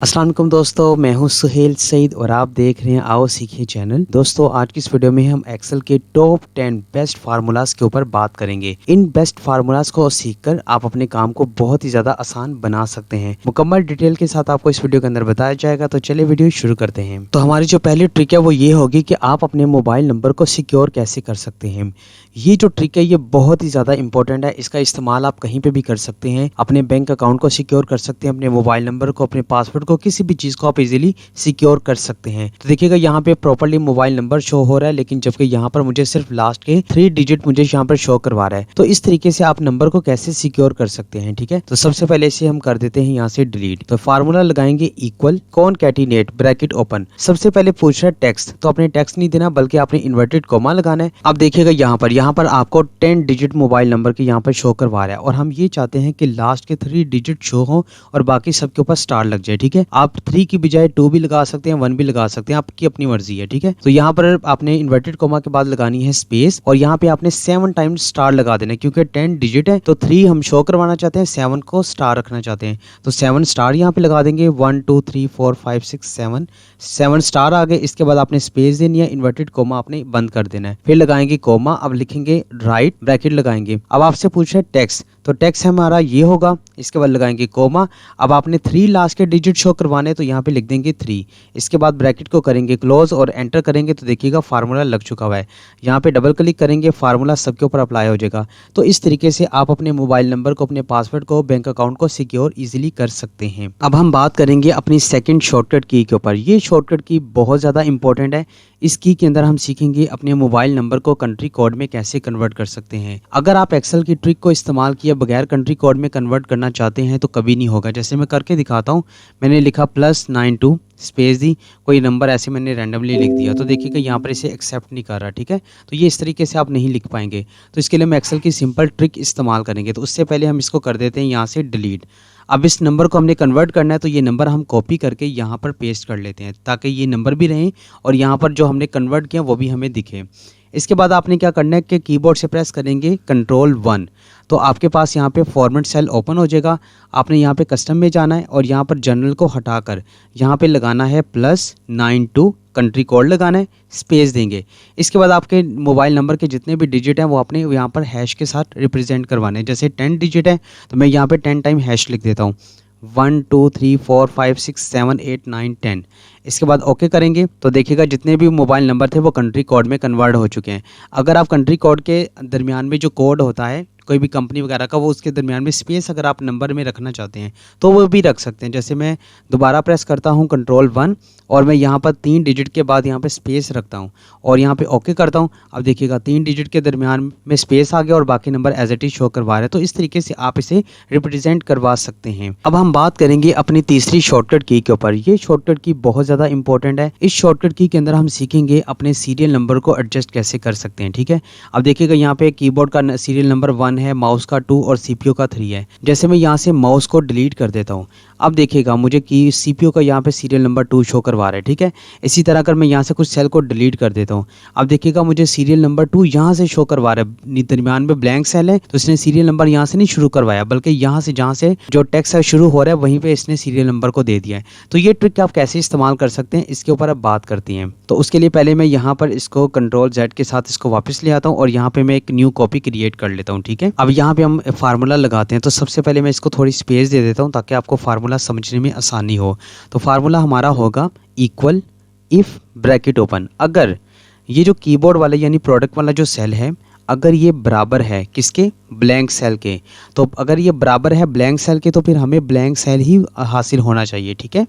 अस्सलाम वालेकुम दोस्तों, मैं हूं सुहेल सईद और आप देख रहे हैं आओ सीखिए चैनल। दोस्तों आज की इस वीडियो में हम एक्सेल के टॉप 10 बेस्ट फार्मूलाज के ऊपर बात करेंगे। इन बेस्ट फार्मूलाज को सीखकर आप अपने काम को बहुत ही ज्यादा आसान बना सकते हैं। मुकम्मल डिटेल के साथ आपको इस वीडियो के अंदर बताया जाएगा, तो चलिए वीडियो शुरू करते हैं। तो हमारी जो पहली ट्रिक है वो ये होगी कि आप अपने मोबाइल नंबर को सिक्योर कैसे कर सकते हैं। ये जो ट्रिक है ये बहुत ही ज़्यादा इंपॉर्टेंट है। इसका इस्तेमाल आप कहीं पे भी कर सकते हैं। अपने बैंक अकाउंट को सिक्योर कर सकते हैं, अपने मोबाइल नंबर को, अपने पासवर्ड को, किसी भी चीज़ को आप इजीली सिक्योर कर सकते हैं। तो देखिएगा यहाँ पे प्रॉपर्ली मोबाइल नंबर शो हो रहा है, लेकिन जबकि यहाँ पर मुझे सिर्फ लास्ट के 3 डिजिट मुझे यहाँ पर शो करवा रहा है। तो इस तरीके से आप नंबर को कैसे सिक्योर कर सकते हैं, ठीक है। तो सबसे पहले इसे हम कर देते हैं यहाँ से डिलीट। तो फार्मूला लगाएंगे इक्वल कॉनकैटिनेट ब्रैकेट ओपन। सबसे पहले पूछ रहा है टेक्स्ट, तो अपने टेक्स्ट नहीं देना बल्कि आपने इन्वर्टेड कॉमा लगाना है। अब देखिएगा यहाँ पर आपको 10 डिजिट मोबाइल नंबर के यहाँ पर शो करवा रहा है और हम ये चाहते हैं कि लास्ट के 3 डिजिट शो हो और बाकी सबके ऊपर स्टार लग जाए, ठीक है। आप 3 की बजाय 2 भी लगा सकते हैं, 1 भी लगा सकते हैं, आपकी अपनी मर्जी है, ठीक है। तो यहाँ पर आपने इन्वर्टेड कॉमा के बाद लगानी है स्पेस और यहाँ पे आपने 7 टाइम्स स्टार लगा देना, क्योंकि 10 डिजिट है तो 3 हम शो करवाना चाहते हैं, 7 को स्टार रखना चाहते हैं। तो 7 स्टार यहाँ पे लगा देंगे। 1 2 3 4 5 6 7 स्टार आ गए। इसके बाद आपने स्पेस देनी है, इन्वर्टेड कॉमा आपने बंद कर देना है, फिर लगाएंगे कॉमा। अब लिखेंगे राइट ब्रैकेट लगाएंगे। अब आपसे पूछ रहे टेक्स्ट, तो टेक्स्ट हमारा ये होगा। इसके बाद लगाएंगे कोमा। अब आपने 3 लास्ट के डिजिट शो करवाने, तो यहाँ पे लिख देंगे 3। इसके बाद ब्रैकेट को करेंगे क्लोज और एंटर करेंगे, तो देखिएगा फार्मूला लग चुका हुआ है। यहाँ पे डबल क्लिक करेंगे, फार्मूला सबके ऊपर अप्लाई हो जाएगा। तो इस तरीके से आप अपने मोबाइल नंबर को, अपने पासवर्ड को, बैंक अकाउंट को सिक्योर इजिली कर सकते हैं। अब हम बात करेंगे अपनी सेकेंड शॉर्टकट की के ऊपर। ये शॉर्टकट की बहुत ज़्यादा इंपॉर्टेंट है। इस की के अंदर हम सीखेंगे अपने मोबाइल नंबर को कंट्री कोड में कैसे कन्वर्ट कर सकते हैं। अगर आप एक्सेल की ट्रिक को इस्तेमाल किए बगैर कंट्री कोड में कन्वर्ट करना चाहते हैं तो कभी नहीं होगा। जैसे मैं करके दिखाता हूँ। मैंने लिखा +92 स्पेस दी, कोई नंबर ऐसे मैंने रैंडमली लिख दिया, तो देखिएगा यहाँ पर इसे एक्सेप्ट नहीं कर रहा, ठीक है। तो ये इस तरीके से आप नहीं लिख पाएंगे। तो इसके लिए हम एक्सेल की सिंपल ट्रिक इस्तेमाल करेंगे। तो उससे पहले हम इसको कर देते हैं यहाँ से डिलीट। अब इस नंबर को हमने कन्वर्ट करना है, तो ये नंबर हम कॉपी करके यहाँ पर पेस्ट कर लेते हैं ताकि ये नंबर भी रहें और यहाँ पर जो हमने कन्वर्ट किया वो भी हमें दिखे। इसके बाद आपने क्या करना है कि कीबोर्ड से प्रेस करेंगे Ctrl+1, तो आपके पास यहाँ पे फॉर्मेट सेल ओपन हो जाएगा। आपने यहाँ पे कस्टम में जाना है और यहाँ पर जनरल को हटाकर यहाँ पे लगाना है +92 कंट्री कोड लगाना है, स्पेस देंगे। इसके बाद आपके मोबाइल नंबर के जितने भी डिजिट हैं वो आपने यहाँ पर हैश के साथ रिप्रेजेंट करवाने हैं। जैसे 10 डिजिट है तो मैं यहाँ पे 10 टाइम हैश लिख देता हूँ। 1 2 3 4 5 6 7 8 9 10। इसके बाद ओके करेंगे, तो देखिएगा जितने भी मोबाइल नंबर थे वो कंट्री कोड में कन्वर्ट हो चुके हैं। अगर आप कंट्री कोड के दरमियान में जो कोड होता है कोई भी कंपनी वगैरह का, वो उसके दरमियान में स्पेस अगर आप नंबर में रखना चाहते हैं तो वो भी रख सकते हैं। जैसे मैं दोबारा प्रेस करता हूँ Ctrl+1 और मैं यहाँ पर 3 डिजिट के बाद यहाँ पे स्पेस रखता हूँ और यहाँ पे ओके करता हूँ। अब देखिएगा 3 डिजिट के दरमियान में स्पेस आ गया और बाकी number as it is show करवा रहे हैं। तो इस तरीके से आप इसे रिप्रेजेंट करवा सकते हैं। अब हम बात करेंगे अपनी तीसरी शॉर्टकट की के ऊपर। ये शॉर्टकट की बहुत ज़्यादा इंपॉर्टेंट है। इस शॉर्टकट की के अंदर हम सीखेंगे अपने सीरियल नंबर को एडजस्ट कैसे कर सकते हैं, ठीक है। अब देखिएगा यहाँ पे कीबोर्ड का सीरियल नंबर 1 है, माउस का 2 और सीपीयू का 3 है। जैसे मैं यहाँ से माउस को डिलीट कर देता हूँ, अब देखिएगा मुझे कि सीपीयू का यहाँ पे सीरियल नंबर 2 शो करवा रहा है, ठीक है। इसी तरह अगर मैं यहाँ से कुछ सेल को डिलीट कर देता हूँ, अब देखिएगा मुझे सीरियल नंबर 2 यहाँ से शो करवा रहा है। दरमियान में ब्लैंक सेल है तो इसने सीरियल नंबर यहाँ से नहीं शुरू करवाया, बल्कि यहाँ से जहाँ से जो टेक्स्ट है शुरू हो रहा है वहीं पे इसने सीरियल नंबर को दे दिया है। तो ये ट्रिक आप कैसे इस्तेमाल कर सकते हैं इसके ऊपर अब बात करती हैं। तो उसके लिए पहले मैं यहाँ पर इसको Ctrl+Z के साथ इसको वापस ले आता हूँ और यहाँ पे मैं एक न्यू कॉपी क्रिएट कर लेता हूँ, ठीक है। अब यहाँ पे हम फार्मूला लगाते हैं। तो सबसे पहले मैं इसको थोड़ी स्पेस दे देता हूँ ताकि आपको फार्मूला समझने में आसानी हो। तो फार्मूला हमारा होगा इक्वल इफ ब्रैकेट ओपन। अगर ये जो कीबोर्ड वाला यानी प्रोडक्ट वाला जो सेल है, अगर ये बराबर है किसके, ब्लैंक सेल के, तो अगर ये बराबर है ब्लैंक सेल के तो फिर हमें ब्लैंक सेल ही हासिल होना चाहिए, ठीक है।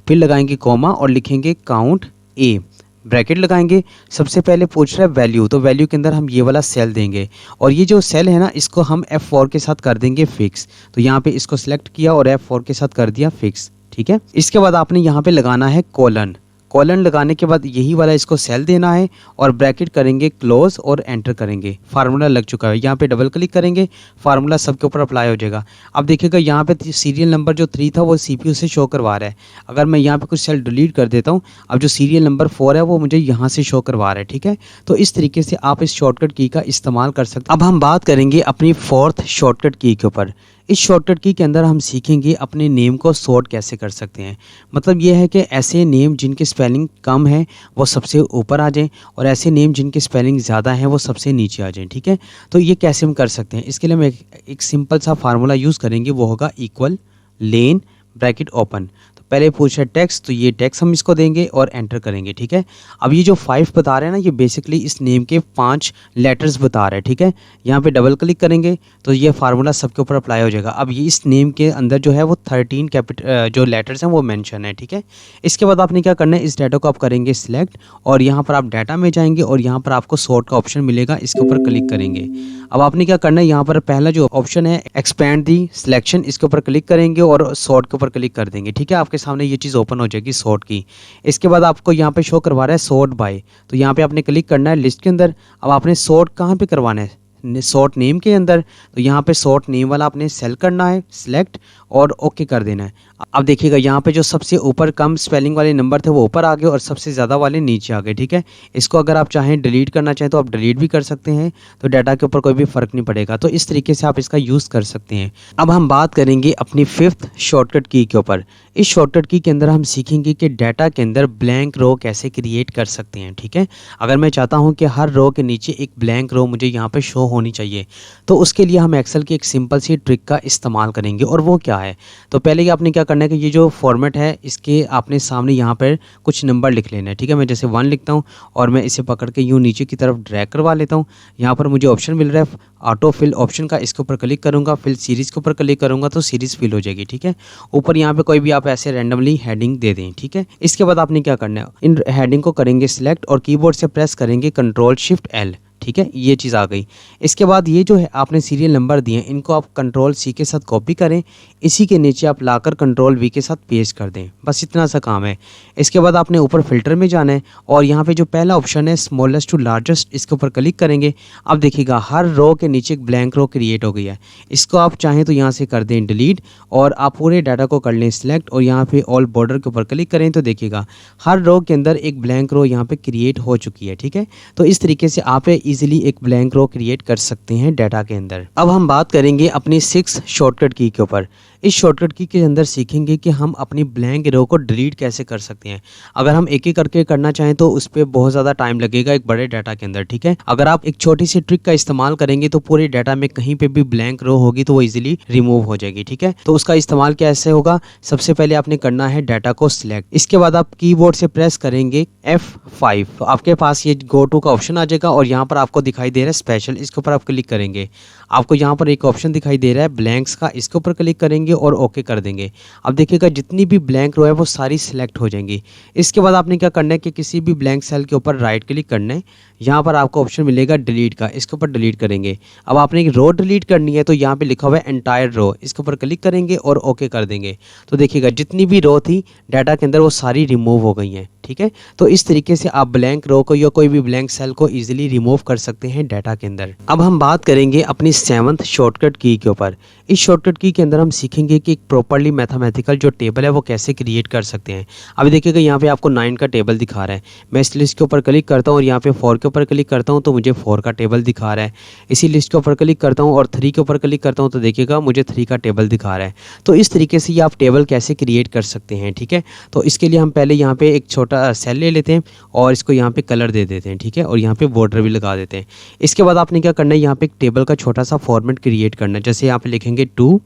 फिर लगाएंगे कॉमा और लिखेंगे काउंट ए, ब्रैकेट लगाएंगे। सबसे पहले पूछ रहा है वैल्यू, तो वैल्यू के अंदर हम ये वाला सेल देंगे और ये जो सेल है ना इसको हम F4 के साथ कर देंगे फिक्स। तो यहाँ पे इसको सिलेक्ट किया और F4 के साथ कर दिया फिक्स, ठीक है। इसके बाद आपने यहाँ पे लगाना है कोलन। कॉलन लगाने के बाद यही वाला इसको सेल देना है और ब्रैकेट करेंगे क्लोज और एंटर करेंगे। फार्मूला लग चुका है। यहाँ पे डबल क्लिक करेंगे, फार्मूला सबके ऊपर अप्लाई हो जाएगा। अब देखिएगा यहाँ पे सीरियल नंबर जो 3 था वो सीपीयू से शो करवा रहा है। अगर मैं यहाँ पे कुछ सेल डिलीट कर देता हूँ, अब जो सीरियल नंबर 4 है वो मुझे यहाँ से शो करवा रहा है, ठीक है। तो इस तरीके से आप इस शॉर्टकट की का इस्तेमाल कर सकते हैं। अब हम बात करेंगे अपनी 4th शॉर्टकट की के ऊपर। इस शॉर्टकट की के अंदर हम सीखेंगे अपने नेम को सॉर्ट कैसे कर सकते हैं। मतलब ये है कि ऐसे नेम जिनकी स्पेलिंग कम है वो सबसे ऊपर आ जाएं और ऐसे नेम जिनकी स्पेलिंग ज़्यादा है वो सबसे नीचे आ जाएं। ठीक है, तो ये कैसे हम कर सकते हैं, इसके लिए हम एक सिंपल सा फार्मूला यूज़ करेंगे, वो होगा इक्वल लेन ब्रैकेट ओपन। तो पहले पूछा टेक्स्ट, तो ये टेक्स्ट हम इसको देंगे और एंटर करेंगे। ठीक है, अब ये जो 5 बता रहे हैं ना, ये बेसिकली इस नेम के 5 लेटर्स बता रहे हैं। ठीक है, यहाँ पे डबल क्लिक करेंगे तो ये फार्मूला सबके ऊपर अप्लाई हो जाएगा। अब ये इस नेम के अंदर जो है वो 13 जो लेटर्स हैं वो मेंशन है। ठीक है, इसके बाद आपने क्या करना है, इस डाटा को आप करेंगे सिलेक्ट और यहाँ पर आप डाटा में जाएंगे और यहाँ पर आपको सॉर्ट का ऑप्शन मिलेगा, इसके ऊपर क्लिक करेंगे। अब आपने क्या करना है, यहाँ पर पहला जो ऑप्शन है एक्सपैंड दी सिलेक्शन, इसके ऊपर क्लिक करेंगे और सॉर्ट के ऊपर क्लिक कर देंगे। ठीक है, आपके सामने ये चीज़ ओपन हो जाएगी सॉर्ट की। इसके बाद आपको यहाँ पे शो करवा रहा है सॉर्ट बाय, तो यहाँ पे आपने क्लिक करना है लिस्ट के अंदर। अब आपने सॉर्ट कहाँ पे करवाना है, सॉर्ट नेम के अंदर, तो यहाँ पे सॉर्ट नेम वाला आपने सेल करना है सिलेक्ट और ओके कर देना है। अब देखिएगा यहाँ पे जो सबसे ऊपर कम स्पेलिंग वाले नंबर थे वो ऊपर आ गए और सबसे ज़्यादा वाले नीचे आ गए। ठीक है, इसको अगर आप चाहें डिलीट करना चाहें तो आप डिलीट भी कर सकते हैं, तो डाटा के ऊपर कोई भी फ़र्क नहीं पड़ेगा। तो इस तरीके से आप इसका यूज़ कर सकते हैं। अब हम बात करेंगे अपनी 5th शॉर्टकट की के ऊपर। इस शॉर्टकट की के अंदर हम सीखेंगे कि डाटा के अंदर ब्लैंक रो कैसे क्रिएट कर सकते हैं। ठीक है, अगर मैं चाहता हूँ कि हर रो के नीचे एक ब्लैंक रो मुझे यहाँ पे शो होनी चाहिए, तो उसके लिए हम एक्सेल की एक सिंपल सी ट्रिक का इस्तेमाल करेंगे। और वो क्या है, तो पहले ही आपने क्या करना है कि ये जो फॉर्मेट है इसके आपने सामने यहाँ पर कुछ नंबर लिख लेना है। ठीक है, मैं जैसे 1 लिखता हूँ और मैं इसे पकड़ के यूँ नीचे की तरफ ड्रैग करवा लेता हूँ। यहाँ पर मुझे ऑप्शन मिल रहा है ऑटो फिल ऑप्शन का, इसके ऊपर क्लिक करूँगा, फिल सीरीज़ के ऊपर क्लिक करूँगा तो सीरीज़ फिल हो जाएगी। ठीक है, ऊपर यहाँ पे कोई भी आप ऐसे रैंडमली हेडिंग दे दें। ठीक है, इसके बाद आपने क्या करना है, इन हेडिंग को करेंगे सिलेक्ट और कीबोर्ड से प्रेस करेंगे कंट्रोल शिफ्ट एल। ठीक है, ये चीज़ आ गई। इसके बाद ये जो है आपने सीरियल नंबर दिए हैं, इनको आप कंट्रोल सी के साथ कॉपी करें, इसी के नीचे आप लाकर कंट्रोल वी के साथ पेस्ट कर दें, बस इतना सा काम है। इसके बाद आपने ऊपर फिल्टर में जाना है और यहाँ पे जो पहला ऑप्शन है स्मॉलेस्ट टू लार्जेस्ट, इसके ऊपर क्लिक करेंगे। अब देखिएगा हर रो के नीचे एक ब्लैंक रो क्रिएट हो गई है। इसको आप चाहें तो यहाँ से कर दें डिलीट और आप पूरे डाटा को कर लें सिलेक्ट और यहाँ पे ऑल बॉर्डर के ऊपर क्लिक करें तो देखिएगा हर रो के अंदर एक ब्लैंक रो यहाँ पे क्रिएट हो चुकी है। ठीक है, तो इस तरीके से आप इजीली एक ब्लैंक रो क्रिएट कर सकते हैं डाटा के अंदर। अब हम बात करेंगे अपनी 6 शॉर्टकट की के ऊपर। इस शॉर्टकट की के अंदर सीखेंगे कि हम अपनी ब्लैंक रो को डिलीट कैसे कर सकते हैं। अगर हम एक एक करके करना चाहें तो उस पर बहुत ज़्यादा टाइम लगेगा एक बड़े डाटा के अंदर। ठीक है, अगर आप एक छोटी सी ट्रिक का इस्तेमाल करेंगे तो पूरे डाटा में कहीं पे भी ब्लैंक रो होगी तो वो इजीली रिमूव हो जाएगी। ठीक है, तो उसका इस्तेमाल कैसे होगा, सबसे पहले आपने करना है डाटा को सिलेक्ट, इसके बाद आप कीबोर्ड से प्रेस करेंगे F5, तो आपके पास ये गो टू का ऑप्शन आ जाएगा और यहाँ पर आपको दिखाई दे रहा है स्पेशल, इसके ऊपर आप क्लिक करेंगे। आपको यहाँ पर एक ऑप्शन दिखाई दे रहा है ब्लैंक्स का, इसके ऊपर क्लिक करेंगे और ओके कर देंगे। अब देखिएगा जितनी भी ब्लैंक रो है वो सारी सिलेक्ट हो जाएंगी। इसके बाद आपने क्या करना है कि किसी भी ब्लैंक सेल के ऊपर राइट क्लिक करना है, यहाँ पर आपको ऑप्शन मिलेगा डिलीट का, इसके ऊपर डिलीट करेंगे। अब आपने एक रो डिलीट करनी है तो यहाँ पे लिखा हुआ है एंटायर रो, इसके ऊपर क्लिक करेंगे और ओके कर देंगे। तो देखिएगा जितनी भी रो थी डाटा के अंदर वो सारी रिमूव हो गई हैं। ठीक है, तो इस तरीके से आप ब्लैंक रो को या कोई भी ब्लैंक सेल को इजीली रिमूव कर सकते हैं डाटा के अंदर। अब हम बात करेंगे अपनी 7th शॉर्टकट की के ऊपर। इस शॉर्टकट की के अंदर हम सीखेंगे कि एक प्रॉपर्ली मैथमेटिकल जो टेबल है वो कैसे क्रिएट कर सकते हैं। अभी देखिएगा यहाँ पे आपको 9 का टेबल दिखा रहा है, मैं इस लिस्ट के ऊपर क्लिक करता हूँ और यहाँ पे 4 के ऊपर क्लिक करता हूँ तो मुझे 4 का टेबल दिखा रहा है। इसी लिस्ट के ऊपर क्लिक करता हूँ और 3 के ऊपर क्लिक करता हूँ तो देखिएगा मुझे 3 का टेबल दिखा रहा है। तो इस तरीके से ये आप टेबल कैसे क्रिएट कर सकते हैं। ठीक है, तो इसके लिए हम पहले यहाँ पे एक छोटा सेल ले लेते हैं और इसको यहाँ पे कलर दे देते हैं। ठीक है, और यहाँ पे बॉर्डर भी लगा देते हैं। इसके बाद आपने क्या करना है, यहाँ पे एक टेबल का छोटा सा फॉर्मेट क्रिएट करना है। जैसे यहाँ पे लिखेंगे 2,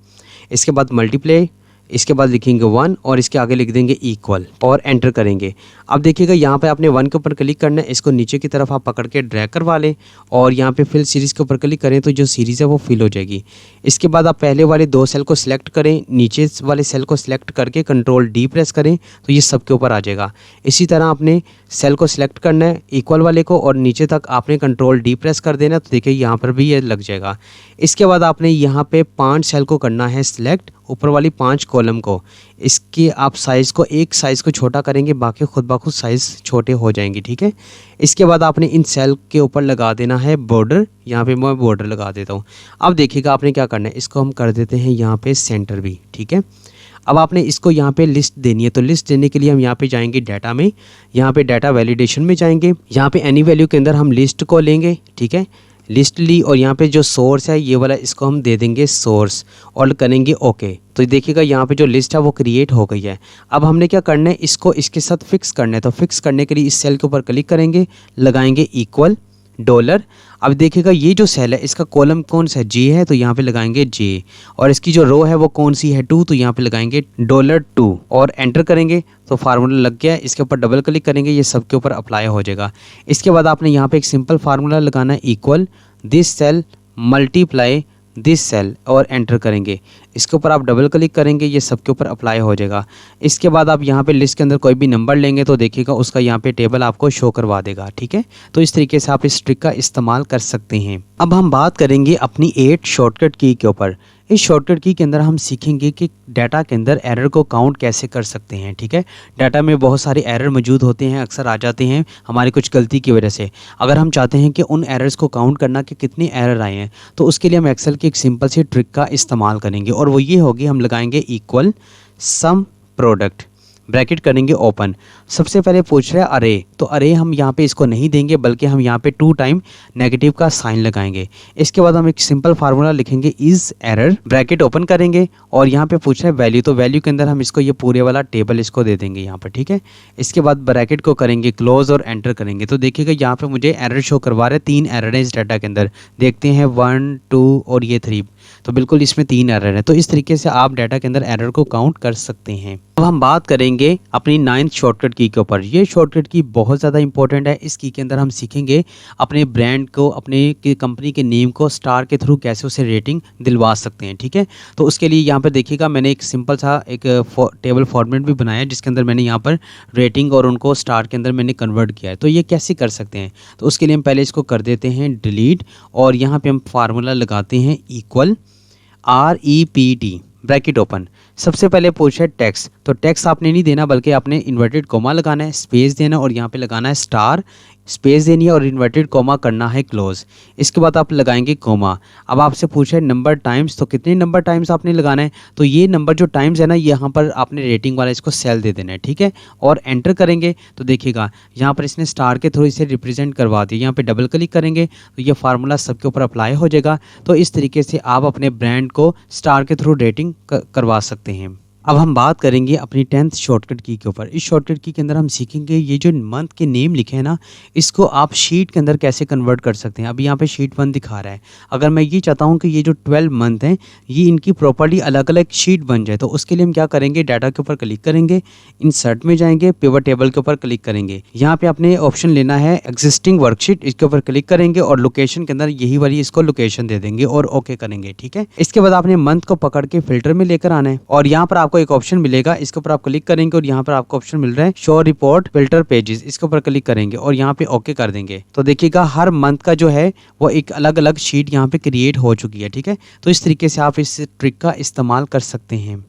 इसके बाद मल्टीप्लाई, इसके बाद लिखेंगे 1 और इसके आगे लिख देंगे इक्वल और एंटर करेंगे। अब देखिएगा यहाँ पे आपने 1 के ऊपर क्लिक करना है, इसको नीचे की तरफ आप पकड़ के ड्रैग करवा लें और यहाँ पे फिल सीरीज़ के ऊपर क्लिक करें तो जो सीरीज़ है वो फिल हो जाएगी। इसके बाद आप पहले वाले 2 सेल को सिलेक्ट करें, नीचे वाले सेल को सिलेक्ट करके कंट्रोल डी प्रेस करें तो ये सब के ऊपर आ जाएगा। इसी तरह आपने सेल को सिलेक्ट करना है इक्वल वाले को और नीचे तक आपने कंट्रोल डी प्रेस कर देना तो देखिए यहाँ पर भी ये लग जाएगा। इसके बाद आपने यहाँ पे 5 सेल को करना है सिलेक्ट, ऊपर वाली 5 कॉलम को, इसके आप साइज़ को एक साइज़ को छोटा करेंगे, बाकी खुद ब खुद साइज़ छोटे हो जाएंगे। ठीक है, इसके बाद आपने इन सेल के ऊपर लगा देना है बॉर्डर, यहाँ पे मैं बॉर्डर लगा देता हूँ। अब देखिएगा आपने क्या करना है, इसको हम कर देते हैं यहाँ पे सेंटर भी। ठीक है, अब आपने इसको यहाँ पे लिस्ट देनी है, तो लिस्ट देने के लिए हम यहाँ पे जाएंगे डाटा में, यहाँ पे डाटा वैलिडेशन में जाएंगे, यहाँ पे एनी वैल्यू के अंदर हम लिस्ट को लेंगे। ठीक है, लिस्ट ली और यहाँ पे जो सोर्स है ये वाला इसको हम दे देंगे सोर्स और करेंगे ओके। तो देखिएगा यहाँ पे जो लिस्ट है वो क्रिएट हो गई है। अब हमने क्या करना है, इसको इसके साथ फिक्स करना है। तो फिक्स करने के लिए इस सेल के ऊपर क्लिक करेंगे, लगाएंगे इक्वल डॉलर। अब देखिएगा ये जो सेल है इसका कॉलम कौन सा है, जे है, तो यहाँ पे लगाएंगे जे। और इसकी जो रो है वो कौन सी है, 2, तो यहाँ पे लगाएंगे $2 और एंटर करेंगे तो फार्मूला लग गया। इसके ऊपर डबल क्लिक करेंगे, ये सब के ऊपर अप्लाई हो जाएगा। इसके बाद आपने यहाँ पे एक सिंपल फार्मूला लगाना है, equal this cell multiply this cell और एंटर करेंगे। इसके ऊपर आप डबल क्लिक करेंगे, ये सब के ऊपर अप्लाई हो जाएगा। इसके बाद आप यहाँ पे लिस्ट के अंदर कोई भी नंबर लेंगे तो देखिएगा उसका यहाँ पे टेबल आपको शो करवा देगा। ठीक है, तो इस तरीके से आप इस ट्रिक का इस्तेमाल कर सकते हैं। अब हम बात करेंगे अपनी 8 शॉर्टकट की के ऊपर। इस शॉर्टकट की के अंदर हम सीखेंगे कि डाटा के अंदर एरर को काउंट कैसे कर सकते हैं। ठीक है, डाटा में बहुत सारे एरर मौजूद होते हैं, अक्सर आ जाते हैं हमारी कुछ गलती की वजह से। अगर हम चाहते हैं कि उन एरर्स को काउंट करना कि कितने एरर आए हैं, तो उसके लिए हम एक्सेल की एक सिंपल सी ट्रिक का इस्तेमाल करेंगे और वो ये होगी, हम लगाएंगे इक्वल सम प्रोडक्ट, ब्रैकेट करेंगे ओपन। सबसे पहले पूछ रहा है अरे, तो अरे हम यहाँ पे इसको नहीं देंगे बल्कि हम यहाँ पे 2 टाइम नेगेटिव का साइन लगाएंगे। इसके बाद हम एक सिंपल फार्मूला लिखेंगे, इज एरर, ब्रैकेट ओपन करेंगे और यहाँ पे पूछ रहा है वैल्यू, तो वैल्यू के अंदर हम इसको ये पूरे वाला टेबल इसको दे देंगे यहाँ पर। ठीक है, इसके बाद ब्रैकेट को करेंगे क्लोज और एंटर करेंगे। तो देखिएगा यहाँ पे मुझे एरर शो करवा रहे हैं, 3 एरर है इस डाटा के अंदर। देखते हैं 1, 2 और ये 3, तो बिल्कुल इसमें 3 एरर है। तो इस तरीके से आप डाटा के अंदर एरर को काउंट कर सकते हैं। अब हम बात करेंगे अपनी 9th शॉर्टकट की के ऊपर। ये शॉर्टकट की बहुत ज़्यादा इंपॉर्टेंट है। इस की के अंदर हम सीखेंगे अपने ब्रांड को, अपने कंपनी के नेम को स्टार के थ्रू कैसे उसे रेटिंग दिलवा सकते हैं। ठीक है, तो उसके लिए यहाँ पर देखिएगा मैंने एक सिंपल सा एक टेबल फॉर्मेट भी बनाया है, जिसके अंदर मैंने यहाँ पर रेटिंग और उनको स्टार के अंदर मैंने कन्वर्ट किया है। तो ये कैसे कर सकते हैं, तो उसके लिए हम पहले इसको कर देते हैं डिलीट और यहाँ पर हम फार्मूला लगाते हैं इक्वल REPT, ब्रैकेट ओपन। सबसे पहले पूछा है टैक्स, तो टैक्स आपने नहीं देना बल्कि आपने इन्वर्टेड कोमा लगाना है, स्पेस देना और यहाँ पे लगाना है स्टार, स्पेस देनी है और इन्वर्टेड कोमा करना है क्लोज। इसके बाद आप लगाएंगे कोमा। अब आपसे पूछा है नंबर टाइम्स, तो कितने नंबर टाइम्स आपने लगाना है, तो ये नंबर जो टाइम्स है ना, यहाँ पर आपने रेटिंग वाला इसको सेल दे देना है। ठीक है, और एंटर करेंगे तो देखिएगा यहाँ पर इसने स्टार के थ्रू इसे रिप्रेजेंट करवा दिया। यहाँ पे डबल क्लिक करेंगे तो ये फार्मूला सबके ऊपर अप्लाई हो जाएगा। तो इस तरीके से आप अपने ब्रांड को स्टार के थ्रू रेटिंग करवा सकते हैं। अब हम बात करेंगे अपनी 10th शॉर्टकट की के ऊपर। इस शॉर्टकट की के अंदर हम सीखेंगे ये जो मंथ के नेम लिखे हैं ना, इसको आप शीट के अंदर कैसे कन्वर्ट कर सकते हैं। अभी यहाँ पे शीट 1 दिखा रहा है, अगर मैं ये चाहता हूँ कि ये जो 12 मंथ हैं ये इनकी प्रॉपर्ली अलग अलग शीट बन जाए, तो उसके लिए हम क्या करेंगे, डाटा के ऊपर क्लिक करेंगे, इंसर्ट में जाएंगे, पिवट टेबल के ऊपर क्लिक करेंगे। यहाँ पे आपने ऑप्शन लेना है एग्जिस्टिंग वर्कशीट, इसके ऊपर क्लिक करेंगे और लोकेशन के अंदर यही वाली इसको लोकेशन दे देंगे और ओके करेंगे। ठीक है, इसके बाद आपने मंथ को पकड़ के फिल्टर में लेकर आना है और यहाँ पर आपको एक ऑप्शन मिलेगा, इसके ऊपर आप क्लिक करेंगे और यहाँ पर आपको ऑप्शन मिल रहा है शो रिपोर्ट फिल्टर पेजेस, इसके ऊपर क्लिक करेंगे और यहाँ पे ओके कर देंगे। तो देखिएगा हर मंथ का जो है वो एक अलग अलग शीट यहाँ पे क्रिएट हो चुकी है। ठीक है, तो इस तरीके से आप इस ट्रिक का इस्तेमाल कर सकते हैं।